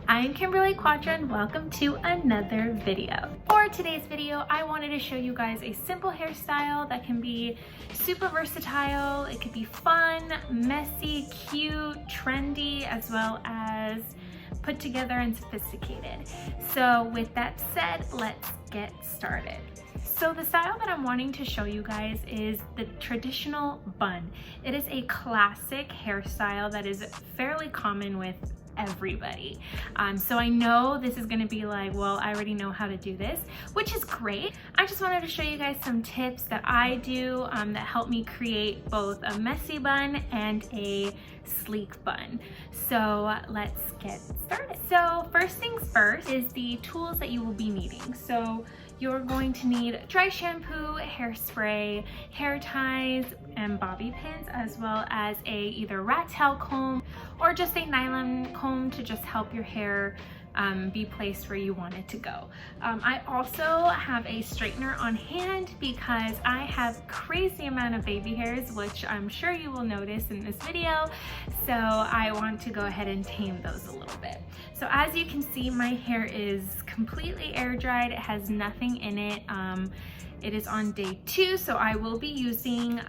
I'm Kimberly Quattro and welcome to another video. For today's video, I wanted to show you guys a simple hairstyle that can be super versatile. It could be fun, messy, cute, trendy, as well as put together and sophisticated. So with that said, let's get started. So the style that I'm wanting to show you guys is the traditional bun. It is a classic hairstyle that is fairly common with everybody. So I know this is gonna be like, well, I already know how to do this, which is great. I just wanted to show you guys some tips that I do that help me create both a messy bun and a sleek bun. So let's get started. So first things first is the tools that you will be needing. So you're going to need dry shampoo, hairspray, hair ties, and bobby pins, as well as either rat tail comb or just a nylon comb to just help your hair be placed where you want it to go. I also have a straightener on hand because I have crazy amount of baby hairs, which I'm sure you will notice in this video. So I want to go ahead and tame those a little bit. So as you can see, my hair is completely air dried. It has nothing in it. It is on day 2, so I will be using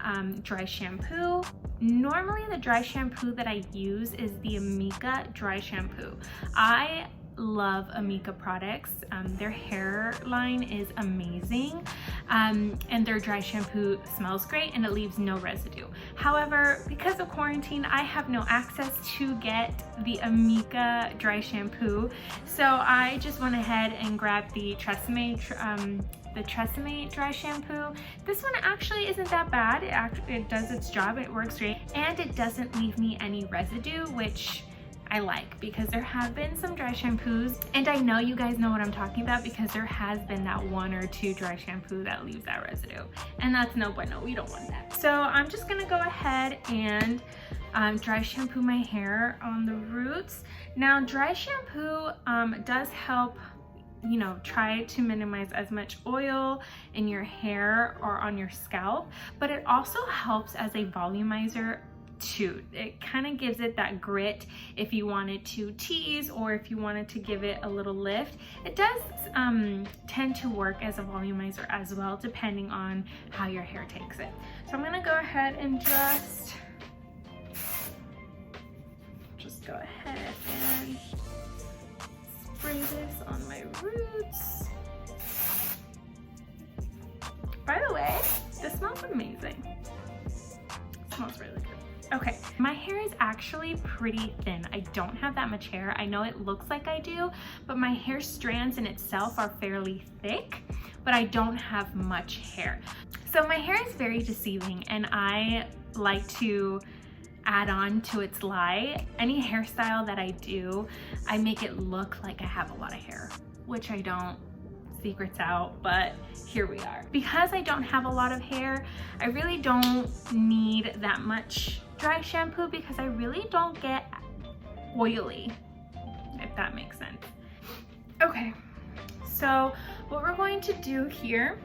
dry shampoo. Normally the dry shampoo that I use is the Amika dry shampoo. I love Amika products. Their hairline is amazing, and their dry shampoo smells great and it leaves no residue. However, because of quarantine, I have no access to get the Amika dry shampoo, so I just went ahead and grabbed the Tresemme dry shampoo. This one actually isn't that bad. It does its job, it works great, and it doesn't leave me any residue, which I like, because there have been some dry shampoos, and I know you guys know what I'm talking about because there has been that 1 or 2 dry shampoo that leaves that residue, and that's no bueno. We don't want that. So I'm just gonna go ahead and dry shampoo my hair on the roots. Now dry shampoo does help, you know, try to minimize as much oil in your hair or on your scalp, but it also helps as a volumizer too. It kind of gives it that grit if you wanted to tease or if you wanted to give it a little lift. It does tend to work as a volumizer as well, depending on how your hair takes it. So I'm gonna go ahead and just go ahead and spray this on my roots. By the way, this smells amazing. It smells really good. Okay, my hair is actually pretty thin. I don't have that much hair. I know it looks like I do, but my hair strands in itself are fairly thick, but I don't have much hair. So my hair is very deceiving, and I like to add on to its lie. Any hairstyle that I do, I make it look like I have a lot of hair, which I don't. Secrets out, but here we are. Because I don't have a lot of hair, I really don't need that much dry shampoo because I really don't get oily, if that makes sense. Okay, so what we're going to do here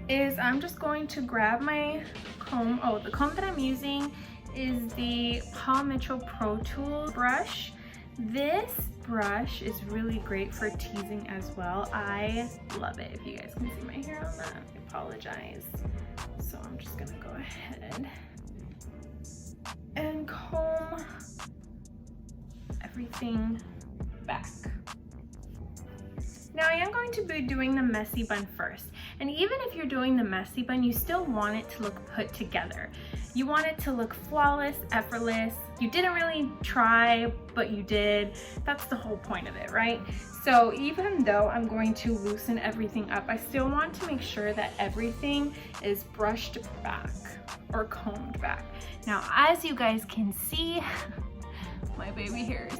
is I'm just going to grab my comb. Oh, the comb that I'm using is the Paul Mitchell Pro Tool brush. This brush is really great for teasing as well. I love it. If you guys can see my hair on that, I apologize. So I'm just gonna go ahead and comb everything back. Now I am going to be doing the messy bun first. And even if you're doing the messy bun, you still want it to look put together. You want it to look flawless, effortless. You didn't really try, but you did. That's the whole point of it, right? So even though I'm going to loosen everything up, I still want to make sure that everything is brushed back or combed back. Now, as you guys can see, my baby hairs.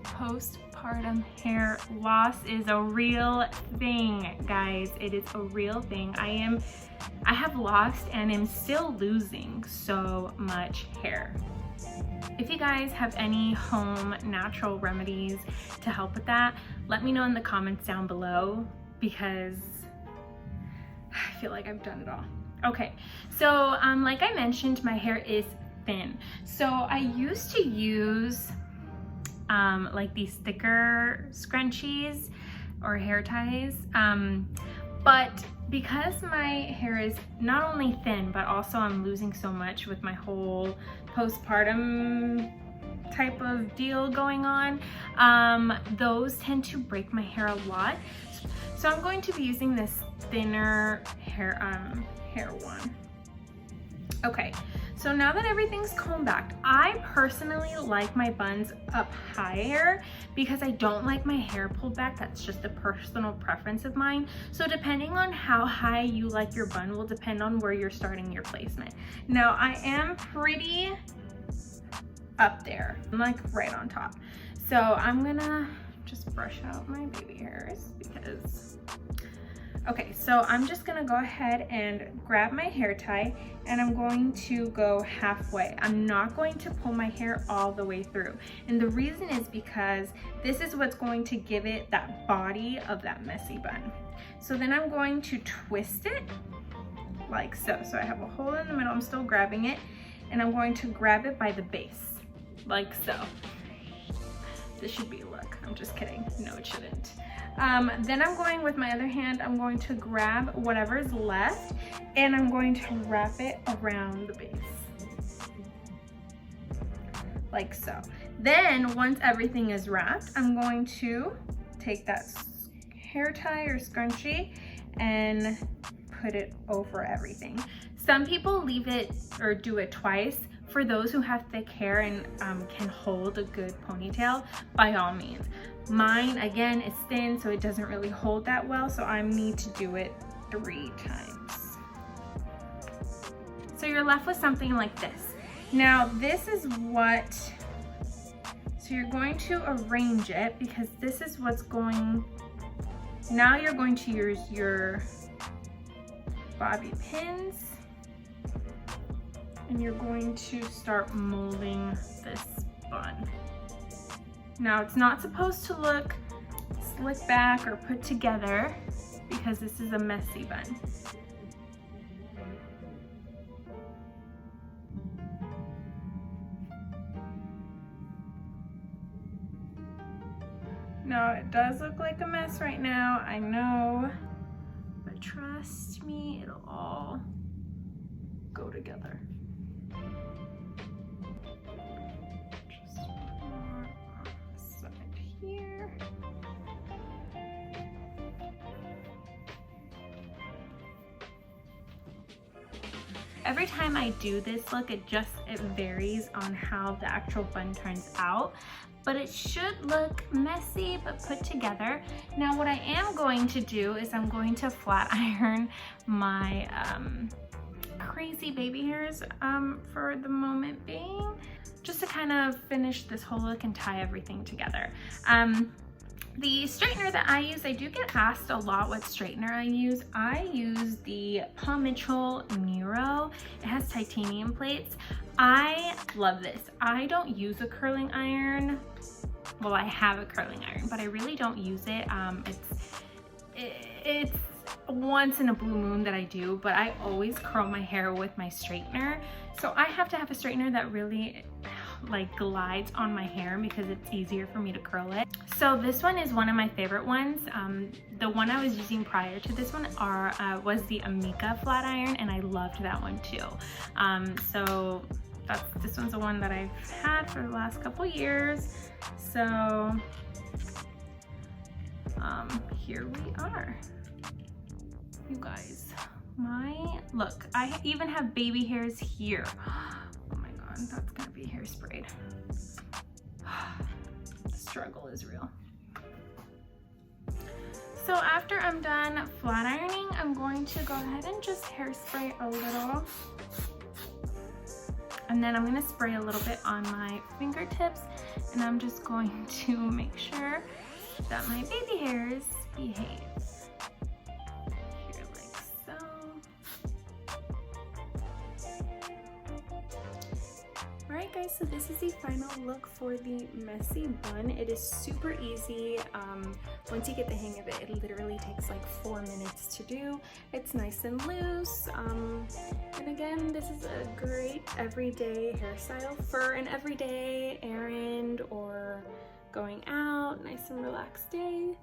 Postpartum hair loss is a real thing, guys. It is a real thing. I have lost and am still losing so much hair. If you guys have any home natural remedies to help with that, let me know in the comments down below because I feel like I've done it all. Okay, so like I mentioned, my hair is thin. So I used to use like these thicker scrunchies or hair ties. But because my hair is not only thin, but also I'm losing so much with my whole postpartum type of deal going on, those tend to break my hair a lot. So I'm going to be using this thinner hair one. Okay, so now that everything's combed back, I personally like my buns up higher because I don't like my hair pulled back. That's just a personal preference of mine. So depending on how high you like your bun will depend on where you're starting your placement. Now I am pretty up there, I'm like right on top. So I'm gonna just brush out my baby hairs because, okay, so I'm just gonna go ahead and grab my hair tie and I'm going to go halfway. I'm not going to pull my hair all the way through. And the reason is because this is what's going to give it that body of that messy bun. So then I'm going to twist it like so. So I have a hole in the middle, I'm still grabbing it, and I'm going to grab it by the base, like so. This should be a look, I'm just kidding, no it shouldn't. Then I'm going with my other hand, I'm going to grab whatever's left and I'm going to wrap it around the base, like so. Then once everything is wrapped, I'm going to take that hair tie or scrunchie and put it over everything. Some people leave it or do it twice. For those who have thick hair and can hold a good ponytail, by all means. Mine, again, is thin, so it doesn't really hold that well, so I need to do it 3 times. So you're left with something like this. Now, this is what, so you're going to arrange it because this is what's going, now you're going to use your bobby pins and you're going to start molding this bun. Now it's not supposed to look slick back or put together because this is a messy bun. Now it does look like a mess right now, I know, but trust me, it'll all go together. Every time I do this look, it varies on how the actual bun turns out, but it should look messy but put together. Now what I am going to do is I'm going to flat iron my crazy baby hairs for the moment being, just to kind of finish this whole look and tie everything together. The straightener that I use, I do get asked a lot what straightener I use. I use the Paul Mitchell Nero. It has titanium plates. I love this. I don't use a curling iron. Well, I have a curling iron, but I really don't use it. It's once in a blue moon that I do, but I always curl my hair with my straightener. So I have to have a straightener that really like glides on my hair because it's easier for me to curl it. So this one is one of my favorite ones. The one I was using prior to this one was the Amika flat iron, and I loved that one too. So this one's the one that I've had for the last couple years. So here we are, you guys. Look, I even have baby hairs here. Oh my god, that's gonna be hairsprayed. The struggle is real. So after I'm done flat ironing, I'm going to go ahead and just hairspray a little. And then I'm gonna spray a little bit on my fingertips, and I'm just going to make sure that my baby hairs behave. Alright guys, so this is the final look for the messy bun. It is super easy. Once you get the hang of it, it literally takes like 4 minutes to do. It's nice and loose. And again, this is a great everyday hairstyle for an everyday errand or going out, nice and relaxed day,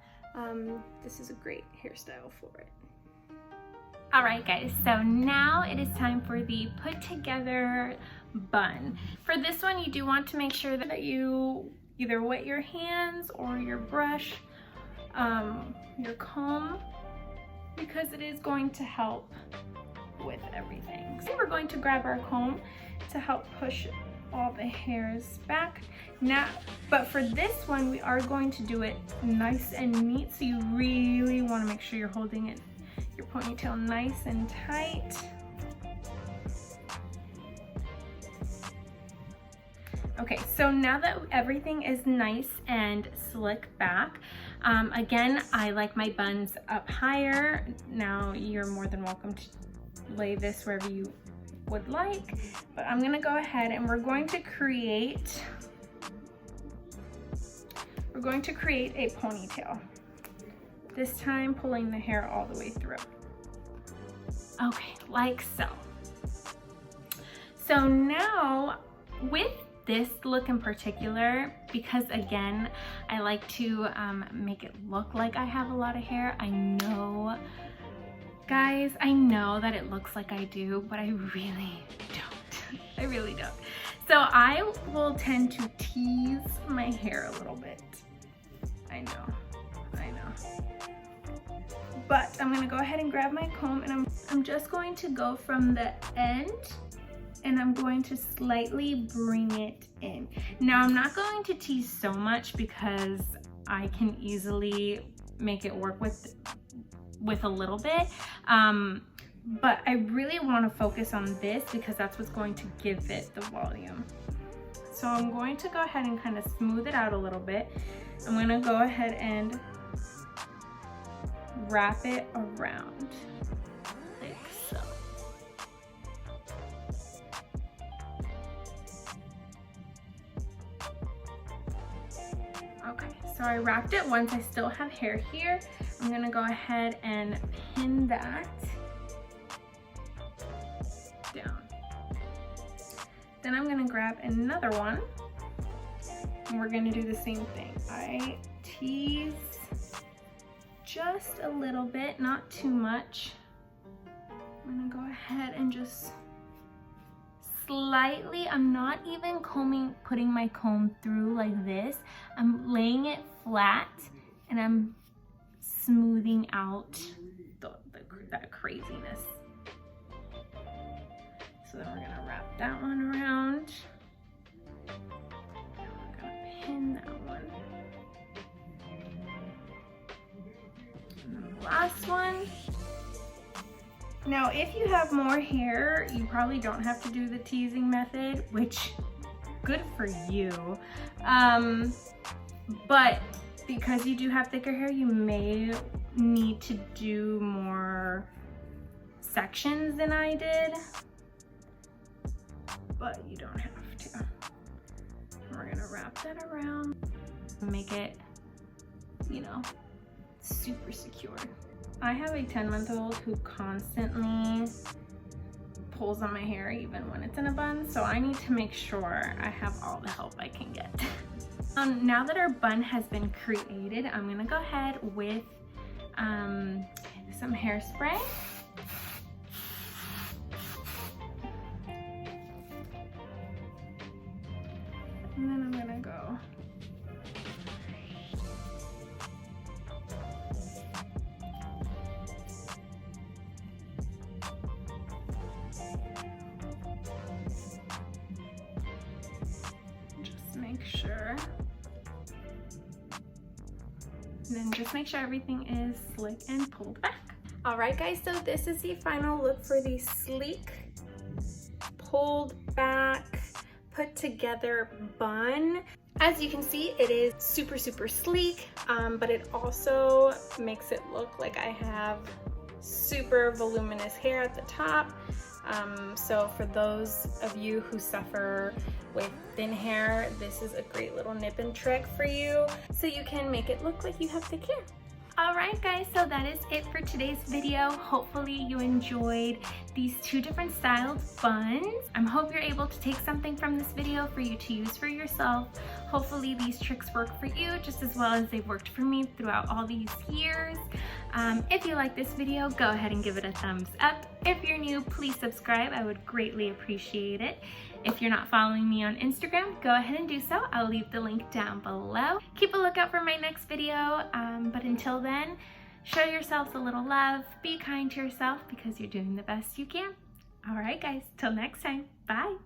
this is a great hairstyle for it. Alright guys, so now it is time for the put together bun. For this one, you do want to make sure that you either wet your hands or your brush, your comb, because it is going to help with everything. So we're going to grab our comb to help push all the hairs back. Now, but for this one, we are going to do it nice and neat, so you really want to make sure you're holding it, your ponytail, nice and tight. Okay, so now that everything is nice and slick back, again, I like my buns up higher. Now you're more than welcome to lay this wherever you would like, but I'm gonna go ahead and we're going to create a ponytail. This time pulling the hair all the way through. Okay, like so. So now with this look in particular, because again, I like to make it look like I have a lot of hair. I know, guys, I know that it looks like I do, but I really don't. I really don't. So I will tend to tease my hair a little bit. I know. But I'm gonna go ahead and grab my comb, and I'm just going to go from the end, and I'm going to slightly bring it in. Now I'm not going to tease so much because I can easily make it work with a little bit. But I really want to focus on this because that's what's going to give it the volume. So I'm going to go ahead and kind of smooth it out a little bit. I'm going to go ahead and wrap it around like so. Okay, so I wrapped it once. I still have hair here. I'm gonna go ahead and pin that down. Then I'm gonna grab another one and we're gonna do the same thing. I tease just a little bit, not too much. I'm gonna go ahead and just slightly, I'm not even putting my comb through like this. I'm laying it flat and I'm smoothing out that craziness. So then we're gonna wrap that one around. And we're gonna pin that one. And then the last one. Now, if you have more hair, you probably don't have to do the teasing method, which good for you. But because you do have thicker hair, you may need to do more sections than I did, but you don't have to. We're gonna wrap that around and make it, you know, super secure. I have a 10-month-old who constantly pulls on my hair even when it's in a bun, so I need to make sure I have all the help I can get. Now that our bun has been created, I'm gonna go ahead with some hairspray. And then I'm gonna go make sure. And then just make sure everything is slick and pulled back. All right, guys, so this is the final look for the sleek, pulled back, put together bun. As you can see, it is super, super sleek, but it also makes it look like I have super voluminous hair at the top. So for those of you who suffer with thin hair, this is a great little nip and trick for you, so you can make it look like you have thick hair. Alright guys, so that is it for today's video. Hopefully you enjoyed these two different styled buns. I hope you're able to take something from this video for you to use for yourself. Hopefully these tricks work for you just as well as they've worked for me throughout all these years. If you like this video, go ahead and give it a thumbs up. If you're new, please subscribe. I would greatly appreciate it. If you're not following me on Instagram, go ahead and do so. I'll leave the link down below. Keep a lookout for my next video, but until then, show yourselves a little love, be kind to yourself because you're doing the best you can. All right, guys, till next time, bye.